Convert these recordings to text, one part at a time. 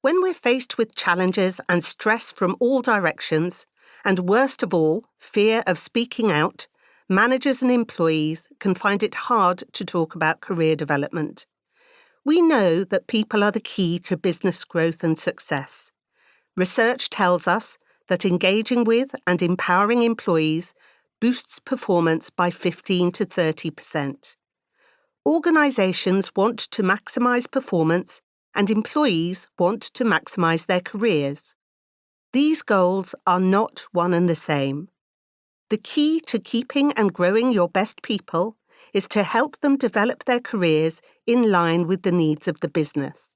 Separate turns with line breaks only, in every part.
When we're faced with challenges and stress from all directions, and worst of all, fear of speaking out, managers and employees can find it hard to talk about career development. We know that people are the key to business growth and success. Research tells us that engaging with and empowering employees boosts performance by 15 to 30%. Organisations want to maximise performance and employees want to maximise their careers. These goals are not one and the same. The key to keeping and growing your best people is to help them develop their careers in line with the needs of the business.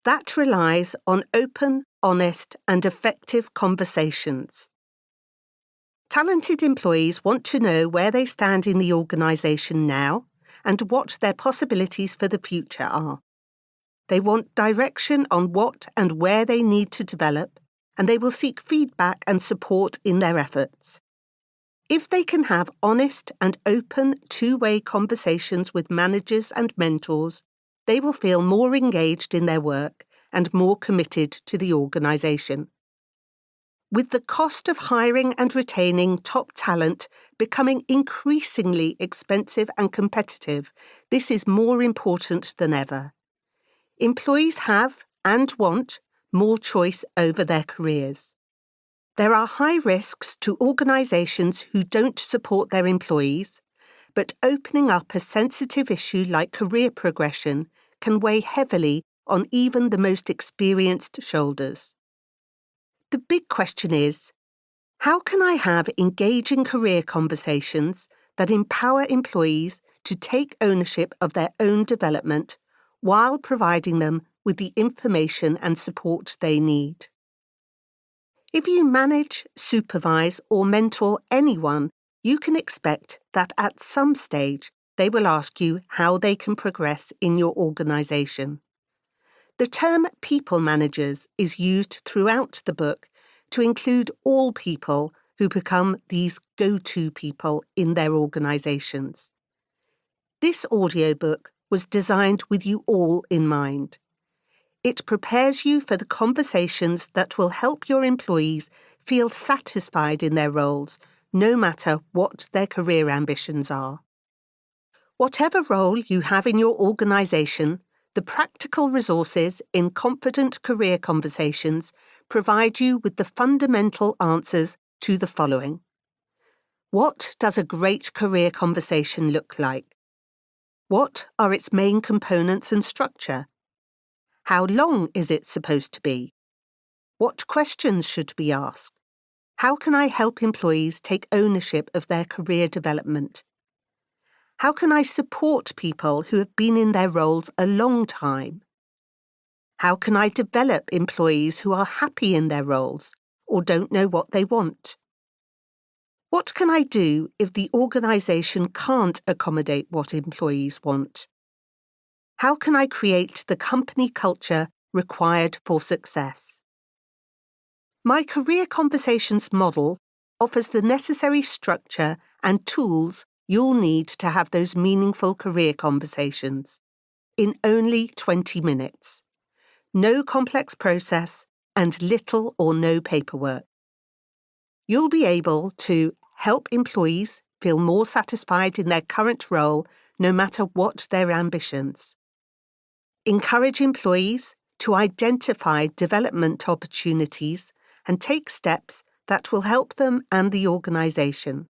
That relies on open, honest, and effective conversations. Talented employees want to know where they stand in the organisation now and what their possibilities for the future are. They want direction on what and where they need to develop, and they will seek feedback and support in their efforts. If they can have honest and open two-way conversations with managers and mentors, they will feel more engaged in their work and more committed to the organisation. With the cost of hiring and retaining top talent becoming increasingly expensive and competitive, this is more important than ever. Employees have and want more choice over their careers. There are high risks to organisations who don't support their employees, but opening up a sensitive issue like career progression can weigh heavily on even the most experienced shoulders. The big question is, how can I have engaging career conversations that empower employees to take ownership of their own development while providing them with the information and support they need? If you manage, supervise, or mentor anyone, you can expect that at some stage they will ask you how they can progress in your organisation. The term people managers is used throughout the book to include all people who become these go-to people in their organisations. This audiobook was designed with you all in mind. It prepares you for the conversations that will help your employees feel satisfied in their roles, no matter what their career ambitions are. Whatever role you have in your organisation, the practical resources in Confident Career Conversations provide you with the fundamental answers to the following. What does a great career conversation look like? What are its main components and structure? How long is it supposed to be? What questions should be asked? How can I help employees take ownership of their career development? How can I support people who have been in their roles a long time? How can I develop employees who are happy in their roles or don't know what they want? What can I do if the organisation can't accommodate what employees want? How can I create the company culture required for success? My Career Conversations model offers the necessary structure and tools you'll need to have those meaningful career conversations in only 20 minutes. No complex process and little or no paperwork. You'll be able to help employees feel more satisfied in their current role no matter what their ambitions. Encourage employees to identify development opportunities and take steps that will help them and the organisation.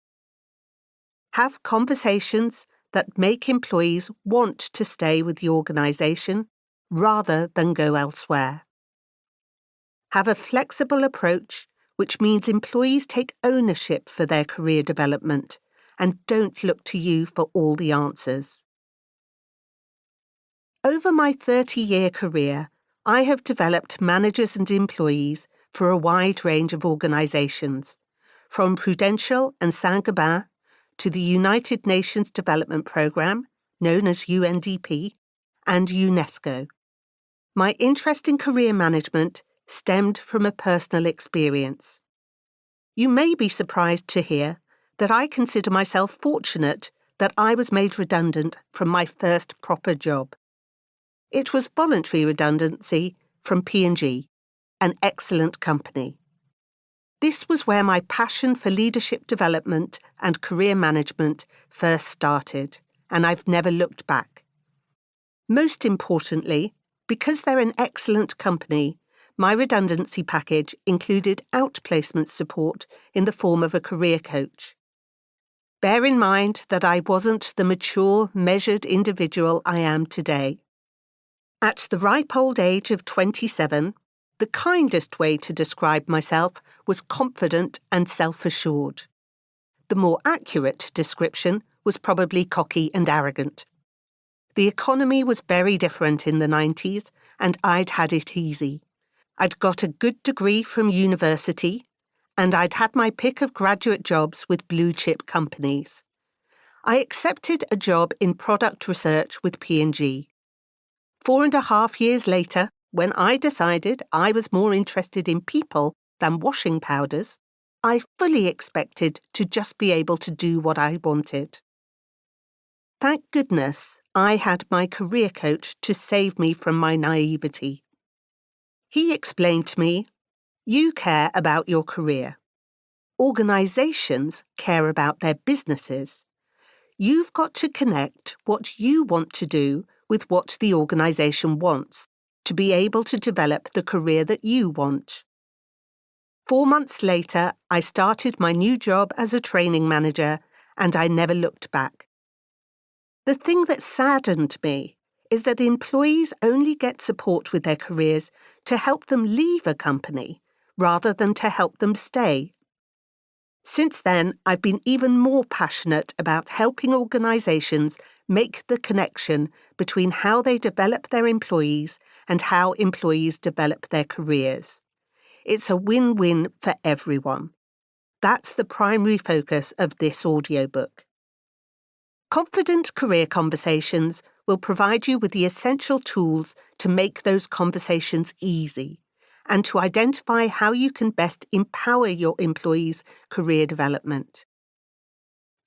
Have conversations that make employees want to stay with the organisation rather than go elsewhere. Have a flexible approach, which means employees take ownership for their career development and don't look to you for all the answers. Over my 30-year career, I have developed managers and employees for a wide range of organisations, from Prudential and Saint-Gobain to the United Nations Development Programme, known as UNDP, and UNESCO. My interest in career management stemmed from a personal experience. You may be surprised to hear that I consider myself fortunate that I was made redundant from my first proper job. It was voluntary redundancy from P&G, an excellent company. This was where my passion for leadership development and career management first started, and I've never looked back. Most importantly, because they're an excellent company, my redundancy package included outplacement support in the form of a career coach. Bear in mind that I wasn't the mature, measured individual I am today. At the ripe old age of 27, the kindest way to describe myself was confident and self-assured. The more accurate description was probably cocky and arrogant. The economy was very different in the 90s, and I'd had it easy. I'd got a good degree from university, and I'd had my pick of graduate jobs with blue-chip companies. I accepted a job in product research with P&G. 4.5 years later, when I decided I was more interested in people than washing powders, I fully expected to just be able to do what I wanted. Thank goodness I had my career coach to save me from my naivety. He explained to me, "You care about your career. Organisations care about their businesses. You've got to connect what you want to do with what the organisation wants to be able to develop the career that you want." 4 months later, I started my new job as a training manager, and I never looked back. The thing that saddened me is that employees only get support with their careers to help them leave a company rather than to help them stay. Since then, I've been even more passionate about helping organisations make the connection between how they develop their employees and how employees develop their careers. It's a win-win for everyone. That's the primary focus of this audiobook. Confident Career Conversations will provide you with the essential tools to make those conversations easy and to identify how you can best empower your employees' career development.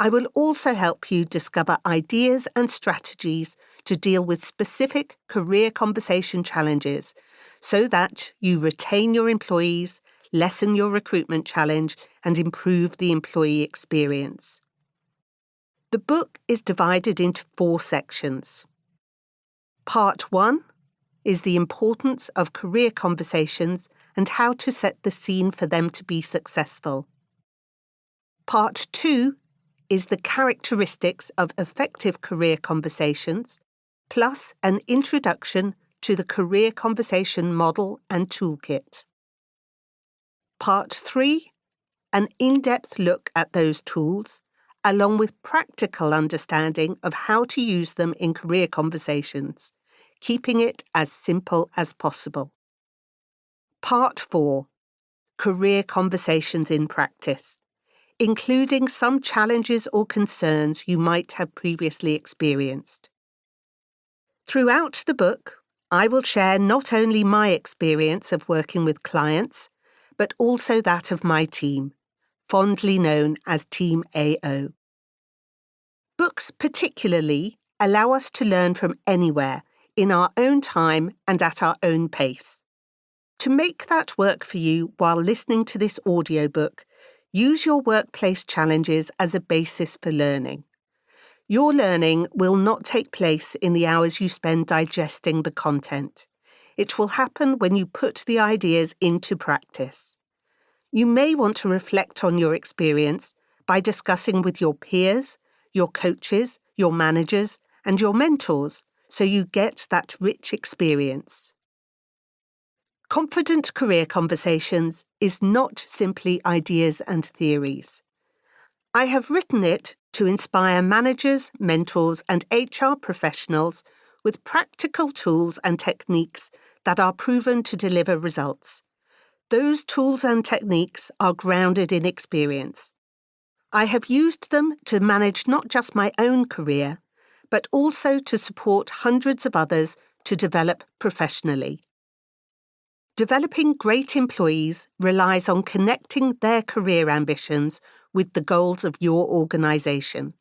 I will also help you discover ideas and strategies to deal with specific career conversation challenges so that you retain your employees, lessen your recruitment challenge, and improve the employee experience. The book is divided into 4 sections. Part 1 is the importance of career conversations and how to set the scene for them to be successful. Part 2 is the characteristics of effective career conversations, plus an introduction to the career conversation model and toolkit. Part 3, an in-depth look at those tools, along with practical understanding of how to use them in career conversations, keeping it as simple as possible. Part 4, career conversations in practice, including some challenges or concerns you might have previously experienced. Throughout the book, I will share not only my experience of working with clients, but also that of my team, fondly known as Team AO. Books particularly allow us to learn from anywhere, in our own time and at our own pace. To make that work for you while listening to this audiobook, use your workplace challenges as a basis for learning. Your learning will not take place in the hours you spend digesting the content. It will happen when you put the ideas into practice. You may want to reflect on your experience by discussing with your peers, your coaches, your managers, and your mentors so you get that rich experience. Confident Career Conversations is not simply ideas and theories. I have written it to inspire managers, mentors, and HR professionals with practical tools and techniques that are proven to deliver results. Those tools and techniques are grounded in experience. I have used them to manage not just my own career, but also to support hundreds of others to develop professionally. Developing great employees relies on connecting their career ambitions with the goals of your organisation.